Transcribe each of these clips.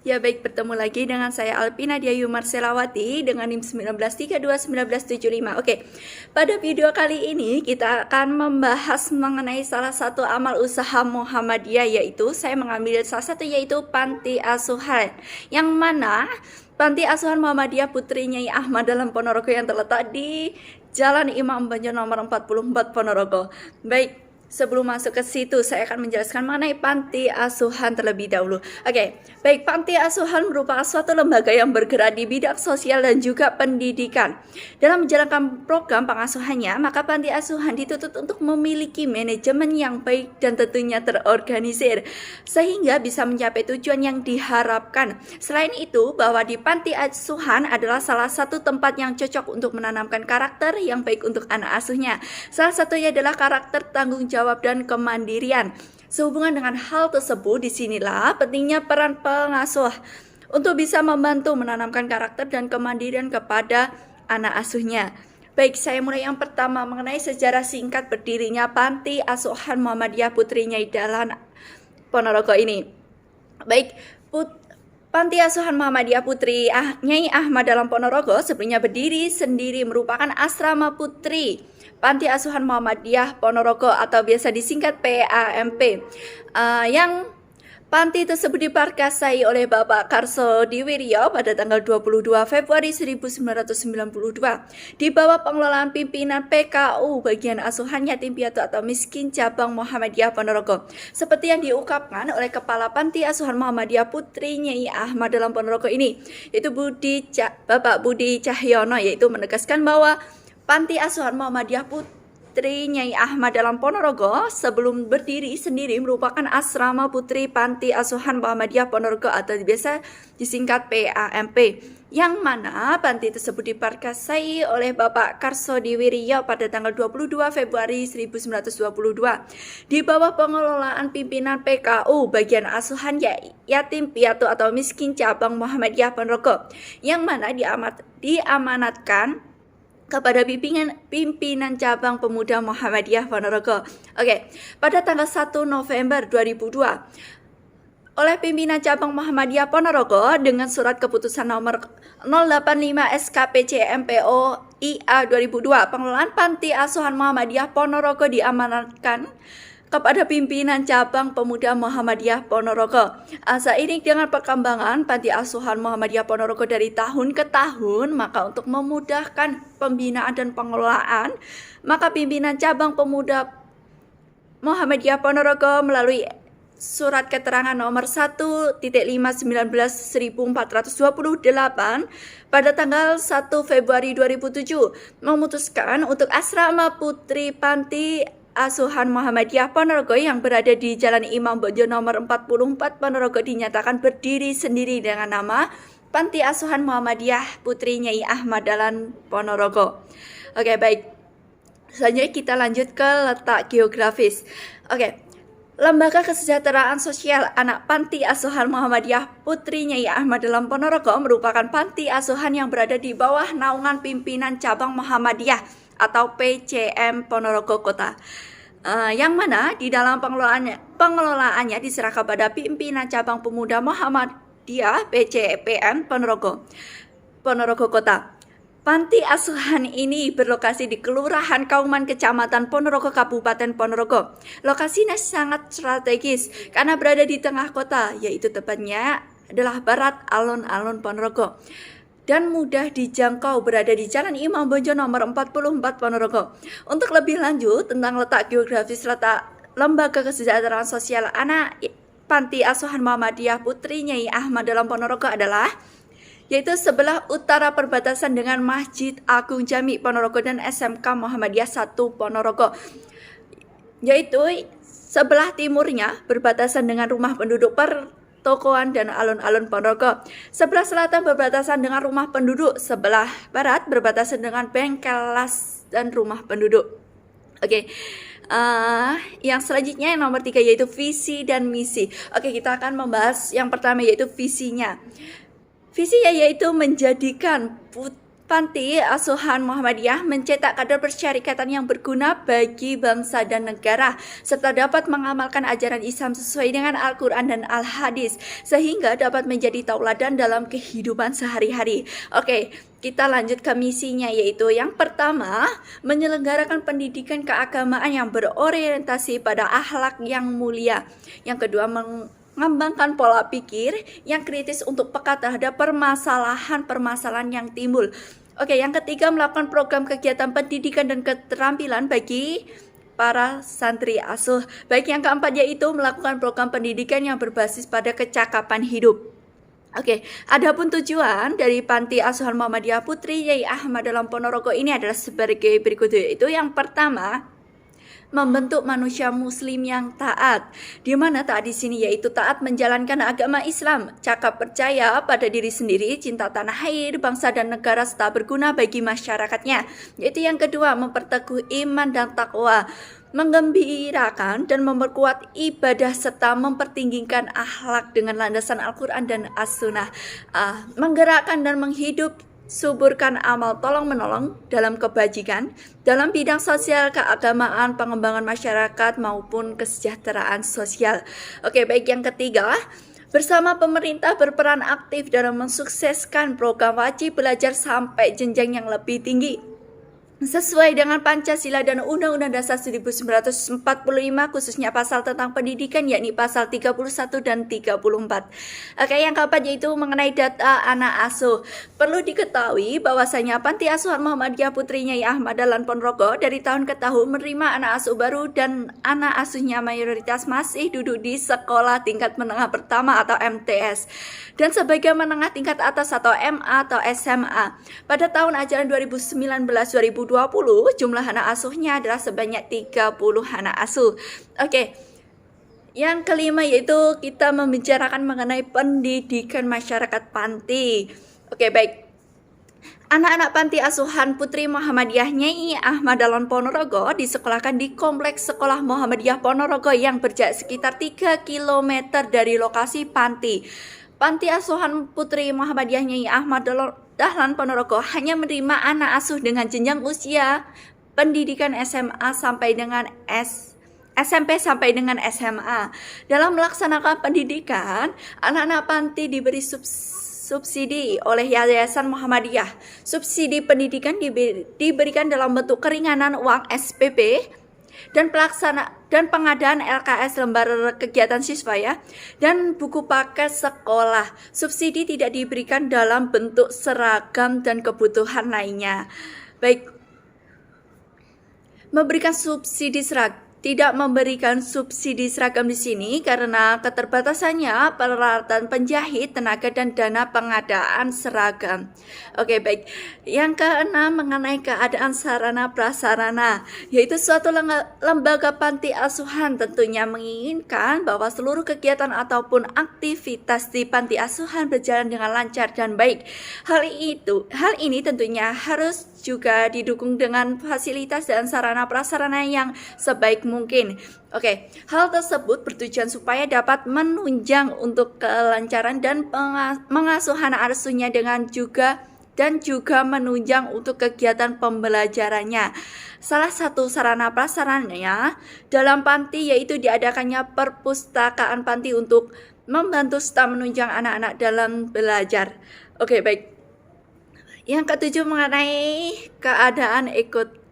Ya baik, bertemu lagi dengan saya Alpina Diayu Marselawati dengan NIM 19321975. Oke, pada video kali ini kita akan membahas mengenai salah satu amal usaha Muhammadiyah, yaitu saya mengambil salah satu yaitu Panti Asuhan, yang mana Panti Asuhan Muhammadiyah Putri Nyai Ahmad dalam Ponorogo yang terletak di Jalan Imam Bonjol nomor 44 Ponorogo. Baik, sebelum masuk ke situ, saya akan menjelaskan mengenai Panti Asuhan terlebih dahulu. Oke, baik, Panti Asuhan merupakan suatu lembaga yang bergerak di bidang sosial dan juga pendidikan. Dalam menjalankan program pengasuhannya, maka Panti Asuhan dituntut untuk memiliki manajemen yang baik dan tentunya terorganisir, sehingga bisa mencapai tujuan yang diharapkan. Selain itu, bahwa di Panti Asuhan adalah salah satu tempat yang cocok untuk menanamkan karakter yang baik untuk anak asuhnya. Salah satunya adalah karakter tanggung jawab dan kemandirian. Sehubungan dengan hal tersebut, disinilah pentingnya peran pengasuh untuk bisa membantu menanamkan karakter dan kemandirian kepada anak asuhnya. Baik, saya mulai yang pertama mengenai sejarah singkat berdirinya Panti Asuhan Muhammadiyah Putri Nyai Dahlan Ponorogo ini. Baik, Panti Asuhan Muhammadiyah Putri Nyai Ahmad dalam Ponorogo sebelumnya berdiri sendiri merupakan asrama putri Panti Asuhan Muhammadiyah Ponorogo atau biasa disingkat PAMP, yang panti tersebut diperkasai oleh Bapak Karso Diwiryo pada tanggal 22 Februari 1992 di bawah pengelolaan pimpinan PKU bagian asuhan yatim piatu atau miskin cabang Muhammadiyah Ponorogo, seperti yang diungkapkan oleh Kepala Panti Asuhan Muhammadiyah Putri Nyai Ahmad dalam Ponorogo ini, yaitu Bapak Budi Cahyono, yaitu menegaskan bahwa Panti Asuhan Muhammadiyah Putri Nyai Ahmad dalam Ponorogo sebelum berdiri sendiri merupakan asrama putri Panti Asuhan Muhammadiyah Ponorogo atau biasa disingkat PAMP, yang mana panti tersebut diperkasai oleh Bapak Karso Diwiryo pada tanggal 22 Februari 1922 di bawah pengelolaan pimpinan PKU bagian asuhan yatim piatu atau miskin cabang Muhammadiyah Ponorogo, yang mana diamanatkan kepada pimpinan cabang pemuda Muhammadiyah Ponorogo. Oke, pada tanggal 1 November 2002 oleh pimpinan cabang Muhammadiyah Ponorogo dengan surat keputusan nomor 085 SKPC MPO IA 2002, pengelolaan Panti Asuhan Muhammadiyah Ponorogo diamanatkan kepada pimpinan cabang pemuda Muhammadiyah Ponorogo. Seiring dengan perkembangan Panti Asuhan Muhammadiyah Ponorogo dari tahun ke tahun, maka untuk memudahkan pembinaan dan pengelolaan, maka pimpinan cabang pemuda Muhammadiyah Ponorogo melalui Surat Keterangan nomor 1.5/19/1428 pada tanggal 1 Februari 2007 memutuskan untuk asrama putri Panti Asuhan Muhammadiyah Ponorogo yang berada di Jalan Imam Bonjol nomor 44 Ponorogo dinyatakan berdiri sendiri dengan nama Panti Asuhan Muhammadiyah Putri Nyai Ahmad dalam Ponorogo. Oke, baik. Selanjutnya kita lanjut ke letak geografis. Oke. Lembaga Kesejahteraan Sosial Anak Panti Asuhan Muhammadiyah Putri Nyai Ahmad dalam Ponorogo merupakan panti asuhan yang berada di bawah naungan pimpinan cabang Muhammadiyah atau PCM Ponorogo Kota, yang mana di dalam pengelolaannya diserahkan pada pimpinan cabang pemuda Muhammadiyah PCPM Ponorogo Kota. Panti asuhan ini berlokasi di Kelurahan Kauman Kecamatan Ponorogo Kabupaten Ponorogo. Lokasinya sangat strategis karena berada di tengah kota, yaitu tepatnya adalah barat alun-alun Ponorogo, dan mudah dijangkau berada di Jalan Imam Bonjol nomor 44 Ponorogo. Untuk lebih lanjut tentang letak geografis letak Lembaga Kesejahteraan Sosial Anak Panti Asuhan Muhammadiyah Putri Nyai Ahmad dalam Ponorogo adalah yaitu sebelah utara perbatasan dengan Masjid Agung Jami Ponorogo dan SMK Muhammadiyah 1 Ponorogo, yaitu sebelah timurnya berbatasan dengan rumah penduduk pertokoan dan alun-alun Ponorogo. Sebelah selatan berbatasan dengan rumah penduduk, sebelah barat berbatasan dengan bengkel las dan rumah penduduk. Oke. Yang selanjutnya yang nomor 3 yaitu visi dan misi. Oke, kita akan membahas yang pertama yaitu visinya. Visinya yaitu menjadikan Panti Asuhan Muhammadiyah mencetak kader persyarikatan yang berguna bagi bangsa dan negara, serta dapat mengamalkan ajaran Islam sesuai dengan Al-Quran dan Al-Hadis, sehingga dapat menjadi tauladan dalam kehidupan sehari-hari. Oke, kita lanjut ke misinya, yaitu yang pertama, menyelenggarakan pendidikan keagamaan yang berorientasi pada akhlak yang mulia. Yang kedua, mengembangkan pola pikir yang kritis untuk peka terhadap permasalahan-permasalahan yang timbul. Oke, yang ketiga, melakukan program kegiatan pendidikan dan keterampilan bagi para santri asuh. Baik, yang keempat yaitu melakukan program pendidikan yang berbasis pada kecakapan hidup. Oke, adapun tujuan dari Panti Asuhan Muhammadiyah Putri Yai Ahmad Dahlan Ponorogo ini adalah sebagai berikut, yaitu yang pertama, membentuk manusia muslim yang taat. Di mana taat di sini yaitu taat menjalankan agama Islam, cakap percaya pada diri sendiri, cinta tanah air, bangsa dan negara serta berguna bagi masyarakatnya. Yaitu yang kedua, memperteguh iman dan takwa, menggembirakan dan memperkuat ibadah serta mempertinggikan akhlak dengan landasan Al-Quran dan As-Sunnah, menggerakkan dan suburkan amal tolong-menolong dalam kebajikan, dalam bidang sosial, keagamaan, pengembangan masyarakat, maupun kesejahteraan sosial. Oke, baik, yang ketiga, bersama pemerintah berperan aktif dalam mensukseskan program wajib belajar sampai jenjang yang lebih tinggi, sesuai dengan Pancasila dan Undang-Undang Dasar 1945, khususnya pasal tentang pendidikan, yakni pasal 31 dan 34. Oke, yang keempat yaitu mengenai data anak asuh. Perlu diketahui bahwasanya Panti Asuhan Muhammadiyah Putri Yai Ahmad Dahlan Ponorogo dari tahun ke tahun menerima anak asuh baru, dan anak asuhnya mayoritas masih duduk di sekolah tingkat menengah pertama atau MTS, dan sebagai menengah tingkat atas atau MA atau SMA. Pada tahun ajaran 2019-2020, jumlah anak asuhnya adalah sebanyak 30 anak asuh. Oke. Yang kelima yaitu kita membicarakan mengenai pendidikan masyarakat panti. Oke, baik. Anak-anak Panti Asuhan Putri Muhammadiyah Nyai Ahmad Dahlan Ponorogo disekolahkan di Kompleks Sekolah Muhammadiyah Ponorogo yang berjarak sekitar 3 km dari lokasi panti. Panti Asuhan Putri Muhammadiyah Nyai Ahmad Dahlan Ponorogo hanya menerima anak asuh dengan jenjang usia pendidikan SMA sampai dengan SMP sampai dengan SMA. Dalam melaksanakan pendidikan, anak-anak panti diberi subsidi oleh Yayasan Muhammadiyah. Subsidi pendidikan diberikan dalam bentuk keringanan uang SPP dan pengadaan LKS, lembar kegiatan siswa ya, dan buku paket sekolah. Subsidi tidak diberikan dalam bentuk seragam dan kebutuhan lainnya. Baik, tidak memberikan subsidi seragam di sini karena keterbatasannya peralatan penjahit, tenaga, dan dana pengadaan seragam. Oke, baik. Yang keenam mengenai keadaan sarana prasarana, yaitu suatu lembaga panti asuhan tentunya menginginkan bahwa seluruh kegiatan ataupun aktivitas di panti asuhan berjalan dengan lancar dan baik. Hal ini tentunya harus juga didukung dengan fasilitas dan sarana prasarana yang sebaik mungkin. Oke, hal tersebut bertujuan supaya dapat menunjang untuk kelancaran dan pengasuhan anak asuhnya dan juga menunjang untuk kegiatan pembelajarannya. Salah satu sarana prasarananya dalam panti yaitu diadakannya perpustakaan panti untuk membantu serta menunjang anak-anak dalam belajar. Oke, baik. Yang ketujuh mengenai keadaan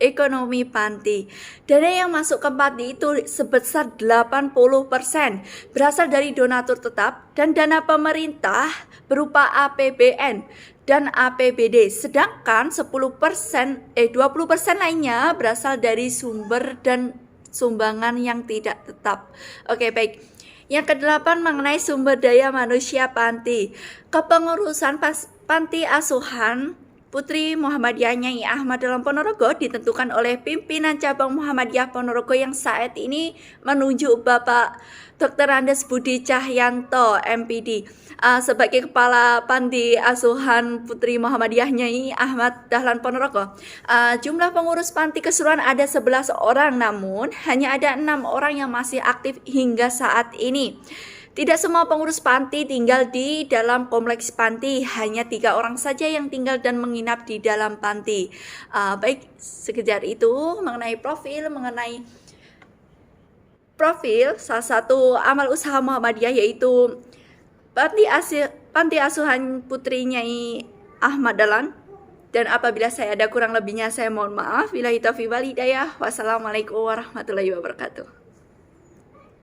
ekonomi panti. Dana yang masuk ke panti itu sebesar 80% berasal dari donatur tetap dan dana pemerintah berupa APBN dan APBD. Sedangkan 20% lainnya berasal dari sumber dan sumbangan yang tidak tetap. Oke, baik. Yang kedelapan mengenai sumber daya manusia panti. Kepengurusan Panti Asuhan Putri Muhammadiyah Nyai Ahmad Dahlan Ponorogo ditentukan oleh pimpinan cabang Muhammadiyah Ponorogo yang saat ini menunjuk Bapak Dr. Andes Budi Cahyanto MPD sebagai Kepala Panti Asuhan Putri Muhammadiyah Nyai Ahmad Dahlan Ponorogo. Jumlah pengurus panti keseluruhan ada 11 orang, namun hanya ada 6 orang yang masih aktif hingga saat ini. Tidak semua pengurus panti tinggal di dalam kompleks panti, hanya 3 orang saja yang tinggal dan menginap di dalam panti. Baik, sekedar itu mengenai profil salah satu amal usaha Muhammadiyah, yaitu Panti Asuhan Putri Nyai Ahmad Dahlan. Dan apabila saya ada kurang lebihnya, saya mohon maaf. Billahi taufiq wal hidayah. Wassalamualaikum warahmatullahi wabarakatuh.